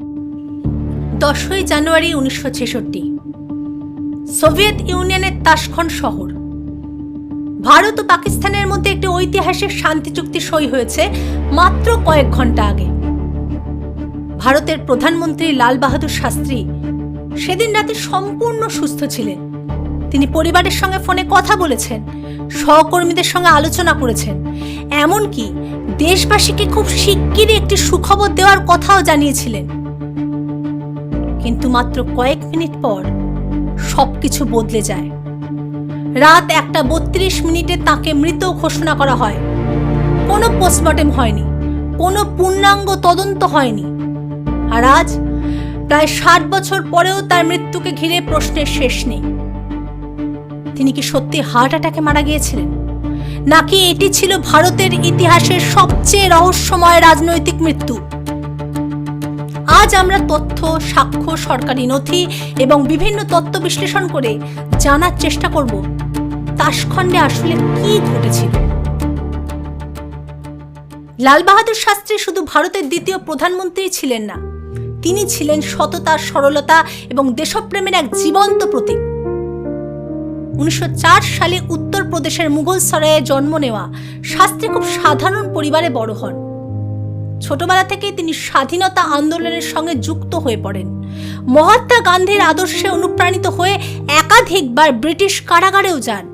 10ই জানুয়ারি 1966 Soviet ইউনিয়নের তাশখন্ড শহর। ভারত ও পাকিস্তানের মধ্যে একটি ঐতিহাসিক শান্তি চুক্তি সই হয়েছে মাত্র কয়েক ঘন্টা আগে। ভারতের প্রধানমন্ত্রী লাল বাহাদুর শাস্ত্রী সেদিন রাতে সম্পূর্ণ সুস্থ ছিলেন। তিনি পরিবারের সঙ্গে ফোনে কথা বলেছেন, সহকর্মীদের সঙ্গে আলোচনা করেছেন, এমনকি দেশবাসীকে খুব শিগগিরই একটি সুখবর দেওয়ার কথাও জানিয়েছিলেন। কিন্তু মাত্র কয়েক মিনিট পর সবকিছু বদলে যায়। রাত 1:32 তাকে মৃত ঘোষণা করা হয়। কোনো পোস্টমর্টেম হয়নি, কোনো পূর্ণাঙ্গ তদন্ত হয়নি। আর আজ প্রায় 60 বছর পরেও তার মৃত্যুকে ঘিরে প্রশ্নের শেষ নেই। তিনি কি সত্যি হার্ট অ্যাটাকে মারা গিয়েছিলেন, নাকি এটি ছিল ভারতের ইতিহাসের সবচেয়ে রহস্যময় রাজনৈতিক মৃত্যু? আজ আমরা তথ্য, সাক্ষ্য, সরকারি নথি এবং বিভিন্ন তত্ত্ব বিশ্লেষণ করে জানার চেষ্টা করব তাশখন্ডে আসলে কি ঘটেছিল। লাল বাহাদুর শাস্ত্রী শুধু ভারতের দ্বিতীয় প্রধানমন্ত্রী ছিলেন না, তিনি ছিলেন সততা, সরলতা এবং দেশপ্রেমের এক জীবন্ত প্রতীক। 1904 সালে উত্তরপ্রদেশের মুঘলসরাইয়ে জন্ম নেওয়া শাস্ত্রী খুব সাধারণ পরিবারে বড় হন। ছোটবেলা থেকেই তিনি স্বাধীনতা আন্দোলনের সঙ্গে যুক্ত হয়ে পড়েন। মহাত্মা গান্ধীর আদর্শে অনুপ্রাণিত হয়ে একাধিকবার ব্রিটিশ কারাগারেও যান।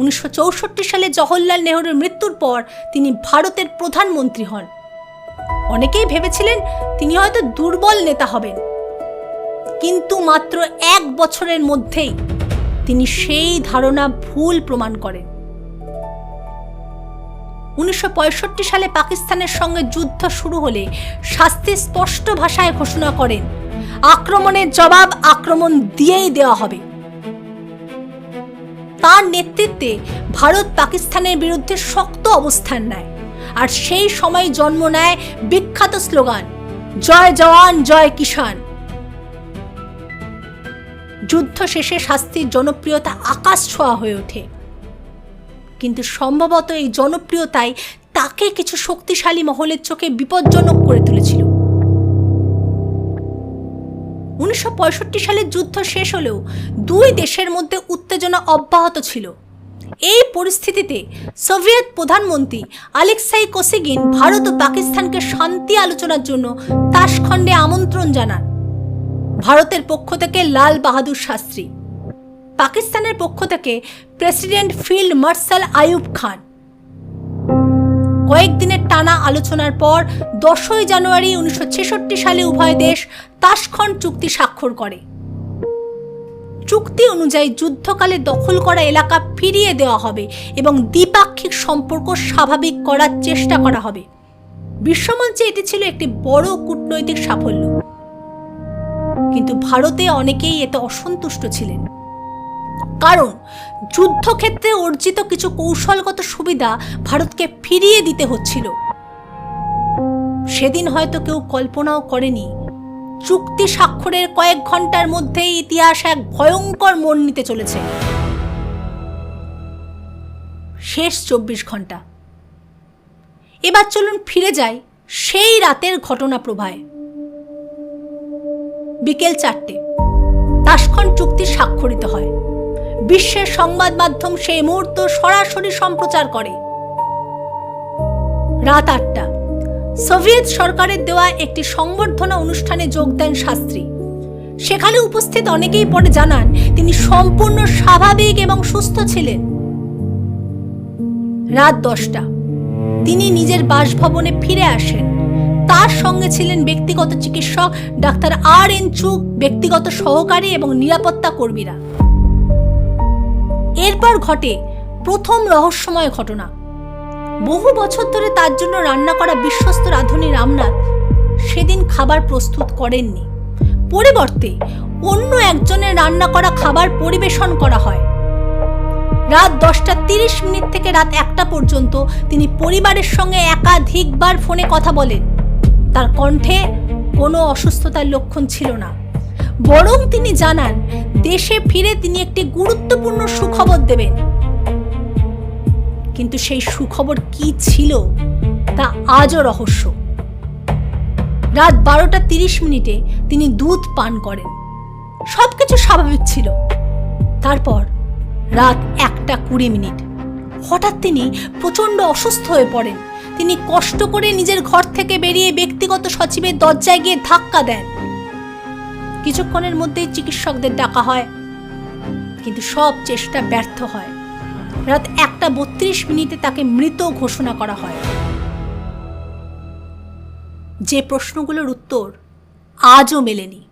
1964 সালে জওহরলাল নেহরুর মৃত্যুর পর তিনি ভারতের প্রধানমন্ত্রী হন। অনেকেই ভেবেছিলেন তিনি হয়তো দুর্বল নেতা হবেন, কিন্তু মাত্র 1 বছরের মধ্যেই তিনি সেই ধারণা ভুল প্রমাণ করেন। 1965 সালে পাকিস্তানের সঙ্গে যুদ্ধ শুরু হলে শাস্ত্রী স্পষ্ট ভাষায় ঘোষণা করেন, আক্রমণের জবাব আক্রমণ দিয়েই দেওয়া হবে। তার নেতৃত্বে ভারত পাকিস্তানের বিরুদ্ধে শক্ত অবস্থান নেয়, আর সেই সময় জন্ম নেয় বিখ্যাত স্লোগান, জয় জওয়ান জয় কিষান। যুদ্ধ শেষে শাস্ত্রীর জনপ্রিয়তা আকাশ ছোঁয়া হয়ে ওঠে, কিন্তু সম্ভবত এই জনপ্রিয়তাই তাকে কিছু শক্তিশালী মহলের চোখে বিপজ্জনক করে তুলেছিল। 1965 সালে যুদ্ধ শেষ হলেও দুই দেশের মধ্যে উত্তেজনা অব্যাহত ছিল। এই পরিস্থিতিতে সোভিয়েত প্রধানমন্ত্রী আলেক্সাই কোসিগিন ভারত ও পাকিস্তানকে শান্তি আলোচনার জন্য তাশখন্ডে আমন্ত্রণ জানান। ভারতের পক্ষ থেকে লাল বাহাদুর শাস্ত্রী, পাকিস্তানের পক্ষ থেকে president field marshal Ayub Khan. কয়েকদিনের টানা আলোচনার পর 10ই জানুয়ারি 1966 সালে উভয় দেশ তাশখন্ড চুক্তি স্বাক্ষর করে। চুক্তি অনুযায়ী যুদ্ধকালে দখল করা এলাকা ফিরিয়ে দেওয়া হবে এবং দ্বিপাক্ষিক সম্পর্ক স্বাভাবিক করার চেষ্টা করা হবে। বিশ্বমঞ্চে এটি ছিল একটি বড় কূটনৈতিক সাফল্য, কিন্তু ভারতে অনেকেই এতে অসন্তুষ্ট ছিলেন, কারণ যুদ্ধক্ষেত্রে অর্জিত কিছু কৌশলগত সুবিধা ভারতকে ফিরিয়ে দিতে হচ্ছিল। সেদিন হয়তো কেউ কল্পনাও করেনি চুক্তি স্বাক্ষরের কয়েক ঘন্টার মধ্যেই ইতিহাস এক ভয়ঙ্কর মোড় নিতে চলেছে। শেষ 24 ঘন্টা। এবার চলুন ফিরে যাই সেই রাতের ঘটনা প্রবাহে। বিকেল 4টে তাশখন্ড চুক্তি স্বাক্ষরিত হয়। বিশ্বের সংবাদ মাধ্যম সেই মুহূর্ত সরাসরি সম্প্রচার করে। রাত 8টা সোভিয়েত সরকারের দেওয়া একটি সংবর্ধনা অনুষ্ঠানে যোগ দেন শাস্ত্রী। সেখানে উপস্থিত অনেকেই পরে জানান তিনি সম্পূর্ণ স্বাভাবিক এবং সুস্থ ছিলেন। রাত 10টা তিনি নিজের বাসভবনে ফিরে আসেন। তার সঙ্গে ছিলেন ব্যক্তিগত চিকিৎসক ডাক্তার আর.এন. চুগ, ব্যক্তিগত সহকারী এবং নিরাপত্তা কর্মীরা। এরপর ঘটে প্রথম রহস্যময় ঘটনা। বহু বছর ধরে তার জন্য রান্না করা বিশ্বস্ত রাঁধুনি রামনাথ সেদিন খাবার প্রস্তুত করেননি। পরিবর্তে অন্য একজনের রান্না করা খাবার পরিবেশন করা হয়। রাত 10:30 থেকে রাত 1টা পর্যন্ত তিনি পরিবারের সঙ্গে একাধিকবার ফোনে কথা বলেন। তার কণ্ঠে কোনো অসুস্থতার লক্ষণ ছিল না, বরং তিনি জানান দেশে ফিরে তিনি একটি গুরুত্বপূর্ণ সুখবর দেবেন। কিন্তু সেই সুখবর কি ছিল তা আজও রহস্য। রাত 12:30 তিনি দুধ পান করেন। সবকিছু স্বাভাবিক ছিল। তারপর রাত 1:20 হঠাৎ তিনি প্রচণ্ড অসুস্থ হয়ে পড়েন। তিনি কষ্ট করে নিজের ঘর থেকে বেরিয়ে ব্যক্তিগত সচিবের দরজায় গিয়ে ধাক্কা দেন। কিছুক্ষণের মধ্যেই চিকিৎসকদের ডাকা হয়, কিন্তু সব চেষ্টা ব্যর্থ হয়। রাত 1:32 তাকে মৃত ঘোষণা করা হয়। যে প্রশ্নগুলোর উত্তর আজও মেলেনি।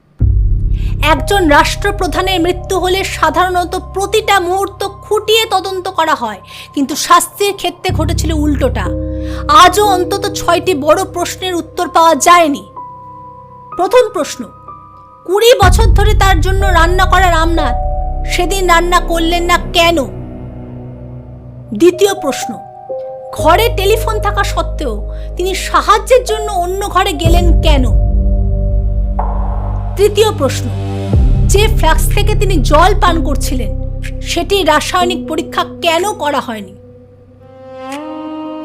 একজন রাষ্ট্রপ্রধানের মৃত্যু হলে সাধারণত প্রতিটা মুহূর্ত খুঁটিয়ে তদন্ত করা হয়, কিন্তু শাস্তির ক্ষেত্রে ঘটেছিল উল্টোটা। আজও অন্তত 6টি বড় প্রশ্নের উত্তর পাওয়া যায়নি। প্রথম প্রশ্ন, 20 বছর ধরে তার জন্য রান্না করা রামনাথ সেদিন রান্না করলেন না কেন? দ্বিতীয় প্রশ্ন, ঘরে টেলিফোন থাকা সত্ত্বেও তিনি সাহায্যের জন্য অন্য ঘরে গেলেন কেন? তৃতীয় প্রশ্ন, যে ফ্লাক্স থেকে তিনি জল পান করছিলেন সেটি রাসায়নিক পরীক্ষা কেন করা হয়নি?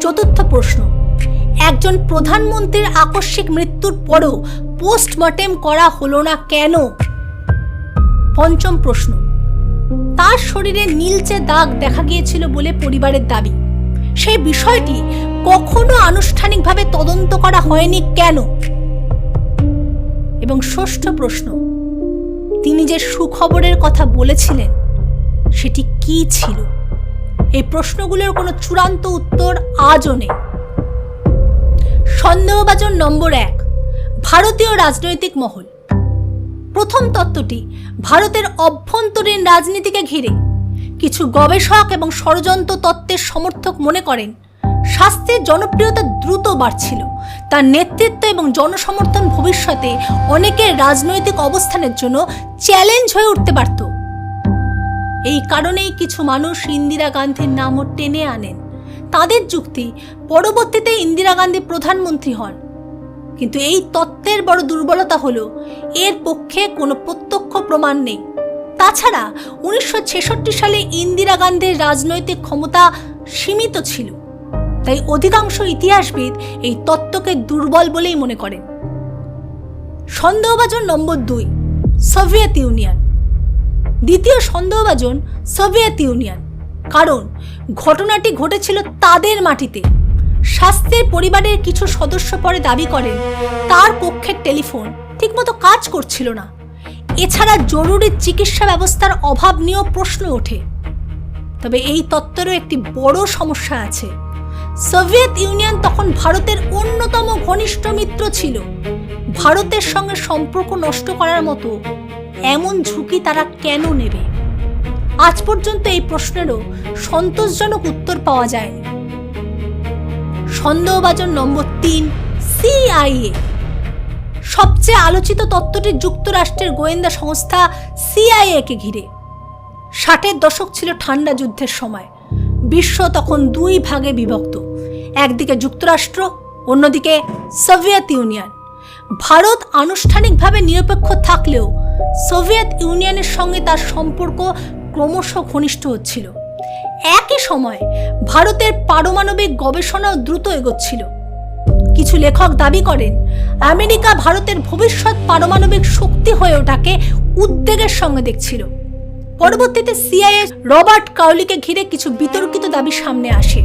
চতুর্থ প্রশ্ন, একজন প্রধানমন্ত্রীর আকস্মিক মৃত্যুর পরও পোস্টমর্টেম করা হলো না কেন? পঞ্চম প্রশ্ন, তার শরীরে নীলচে দাগ দেখা গিয়েছিল বলে পরিবারের দাবি। সেই বিষয়টি কখনো আনুষ্ঠানিকভাবে তদন্ত করা হয়নি কেন? এবং ষষ্ঠ প্রশ্ন, তিনি যে সুখবরের কথা বলেছিলেন সেটি কি ছিল? এই প্রশ্নগুলোর কোনো চূড়ান্ত উত্তর আজও নেই। সন্দেহভাজন নম্বর 1, ভারতীয় রাজনৈতিক মহল। প্রথম তত্ত্বটি ভারতের অভ্যন্তরীণ রাজনীতিকে ঘিরে। কিছু গবেষক এবং ষড়যন্ত্র তত্ত্বের সমর্থক মনে করেন শাস্ত্রের জনপ্রিয়তা দ্রুত বাড়ছিল। তার নেতৃত্ব এবং জনসমর্থন ভবিষ্যতে অনেকের রাজনৈতিক অবস্থানের জন্য চ্যালেঞ্জ হয়ে উঠতে পারত। এই কারণেই কিছু মানুষ ইন্দিরা গান্ধীর নামও টেনে আনেন। তাদের যুক্তি, পরবর্তীতে ইন্দিরা গান্ধী প্রধানমন্ত্রী হন। কিন্তু এই তত্ত্বের বড় দুর্বলতা হলো এর পক্ষে কোনো প্রত্যক্ষ প্রমাণ নেই। তাছাড়া 1966 সালে ইন্দিরা গান্ধীর রাজনৈতিক ক্ষমতা সীমিত ছিল, তাই অধিকাংশ ইতিহাসবিদ এই তত্ত্বকে দুর্বল বলেই মনে করেন। সন্দেহভাজন নম্বর 2, সোভিয়েত ইউনিয়ন। দ্বিতীয় সন্দেহভাজন সোভিয়েত ইউনিয়ন, কারণ ঘটনাটি ঘটেছিল তাদের মাটিতে। শাস্ত্রের পরিবারের কিছু সদস্য পরে দাবি করেন তার কক্ষের টেলিফোন ঠিকমতো কাজ করছিল না। এছাড়া জরুরি চিকিৎসা ব্যবস্থার অভাব নিয়েও প্রশ্ন ওঠে। তবে এই তত্ত্বেরও একটি বড় সমস্যা আছে। সোভিয়েত ইউনিয়ন তখন ভারতের অন্যতম ঘনিষ্ঠ মিত্র ছিল। ভারতের সঙ্গে সম্পর্ক নষ্ট করার মতো এমন ঝুঁকি তারা কেন নেবে? আজ পর্যন্ত এই প্রশ্নেরও সন্তোষজনক উত্তর পাওয়া যায়নি। সন্দেহভাজন নম্বর 3, CIA। সবচেয়ে আলোচিত তত্ত্বটি যুক্তরাষ্ট্রের গোয়েন্দা সংস্থা CIA কে ঘিরে। 60-এর দশক ছিল ঠান্ডা যুদ্ধের সময়। বিশ্ব তখন 2 ভাগে বিভক্ত, একদিকে যুক্তরাষ্ট্র, অন্যদিকে সোভিয়েত ইউনিয়ন। ভারত আনুষ্ঠানিকভাবে নিরপেক্ষ থাকলেও সোভিয়েত ইউনিয়নের সঙ্গে তার সম্পর্ক ক্রমশ ঘনিষ্ঠ হচ্ছিল। একই সময় ভারতের পারমাণবিক গবেষণাও দ্রুত এগোচ্ছিল। কিছু লেখক দাবি করেন আমেরিকা ভারতের ভবিষ্যৎ পারমাণবিক শক্তি হয়ে ওঠাকে উদ্বেগের সঙ্গে দেখছিল। পরবর্তীতে CIA রবার্ট কাউলিকে ঘিরে কিছু বিতর্কিত দাবি সামনে আসে।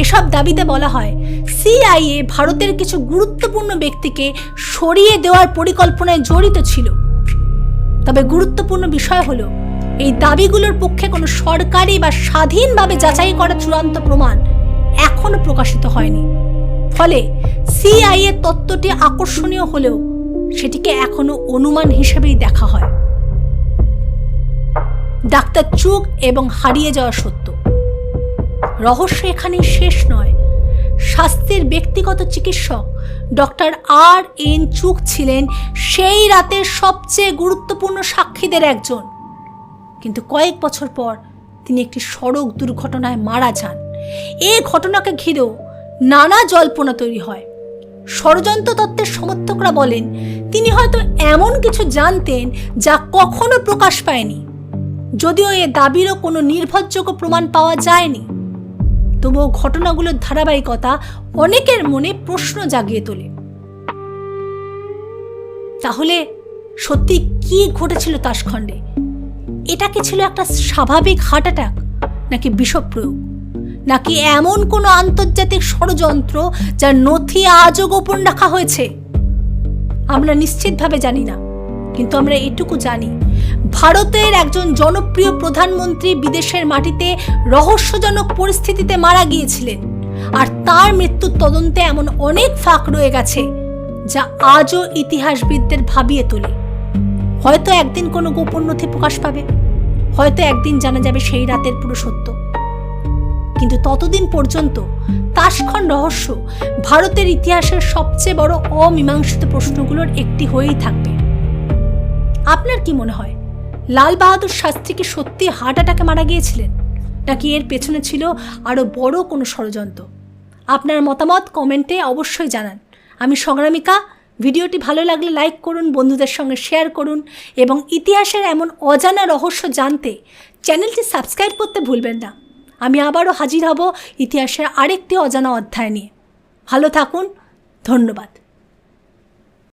এসব দাবিতে বলা হয় CIA ভারতের কিছু গুরুত্বপূর্ণ ব্যক্তিকে সরিয়ে দেওয়ার পরিকল্পনায় জড়িত ছিল। তবে গুরুত্বপূর্ণ বিষয় হলো এই দাবিগুলোর পক্ষে কোনো সরকারি বা স্বাধীনভাবে যাচাই করা চূড়ান্ত প্রমাণ এখনো প্রকাশিত হয়নি। ফলে CIA তত্ত্বটি আকর্ষণীয় হলেও সেটিকে এখনো অনুমান হিসেবেই দেখা হয়। ডাক্তার চুগ এবং হারিয়ে যাওয়া সত্য। রহস্য এখানেই শেষ নয়। শাস্ত্রীর ব্যক্তিগত চিকিৎসক ডক্টর RN চুগ ছিলেন সেই রাতের সবচেয়ে গুরুত্বপূর্ণ সাক্ষীদের একজন। কিন্তু কয়েক বছর পর তিনি একটি সড়ক দুর্ঘটনায় মারা যান। এই ঘটনাকে ঘিরেও নানা জল্পনা তৈরি হয়। ষড়যন্ত্র তত্ত্বের সমর্থকরা বলেন তিনি হয়তো এমন কিছু জানতেন যা কখনো প্রকাশ পায়নি। যদিও এ দাবিরও কোনো নির্ভরযোগ্য প্রমাণ পাওয়া যায়নি, তবুও ঘটনাগুলোর ধারাবাহিকতা অনেকের মনে প্রশ্ন জাগিয়ে তোলে। তাহলে সত্যি কি ঘটেছিল তাসখণ্ডে? এটা কি ছিল একটা স্বাভাবিক হার্ট অ্যাটাক, নাকি বিষপ্রয়োগ, নাকি এমন কোনো আন্তর্জাতিক ষড়যন্ত্র যার নথি আজও গোপন রাখা হয়েছে? আমরা নিশ্চিতভাবে জানি না, কিন্তু আমরা এটুকু জানি, ভারতের একজন জনপ্রিয় প্রধানমন্ত্রী বিদেশের মাটিতে রহস্যজনক পরিস্থিতিতে মারা গিয়েছিলেন, আর তার মৃত্যুর তদন্তে এমন অনেক ফাঁক রয়ে গেছে যা আজও ইতিহাসবিদদের ভাবিয়ে তোলে। হয়তো একদিন কোনো গোপন নথি প্রকাশ পাবে, হয়তো একদিন জানা যাবে সেই রাতের পুরো সত্য, কিন্তু ততদিন পর্যন্ত তাসখণ্ড রহস্য ভারতের ইতিহাসের সবচেয়ে বড় অমীমাংসিত প্রশ্নগুলোর একটি হয়েই থাকবে। আপনার কি মনে হয়, লাল বাহাদুর শাস্ত্রী কি সত্যি হার্ট অ্যাটাকে মারা গিয়েছিলেন, নাকি এর পেছনে ছিল আরও বড় কোনো ষড়যন্ত্র? আপনার মতামত কমেন্টে অবশ্যই জানান। আমি সংগ্রামিকা। ভিডিওটি ভালো লাগলে লাইক করুন, বন্ধুদের সঙ্গে শেয়ার করুন এবং ইতিহাসের এমন অজানা রহস্য জানতে চ্যানেলটি সাবস্ক্রাইব করতে ভুলবেন না। আমি আবারও হাজির হব ইতিহাসের আরেকটি অজানা অধ্যায় নিয়ে। ভালো থাকুন, ধন্যবাদ।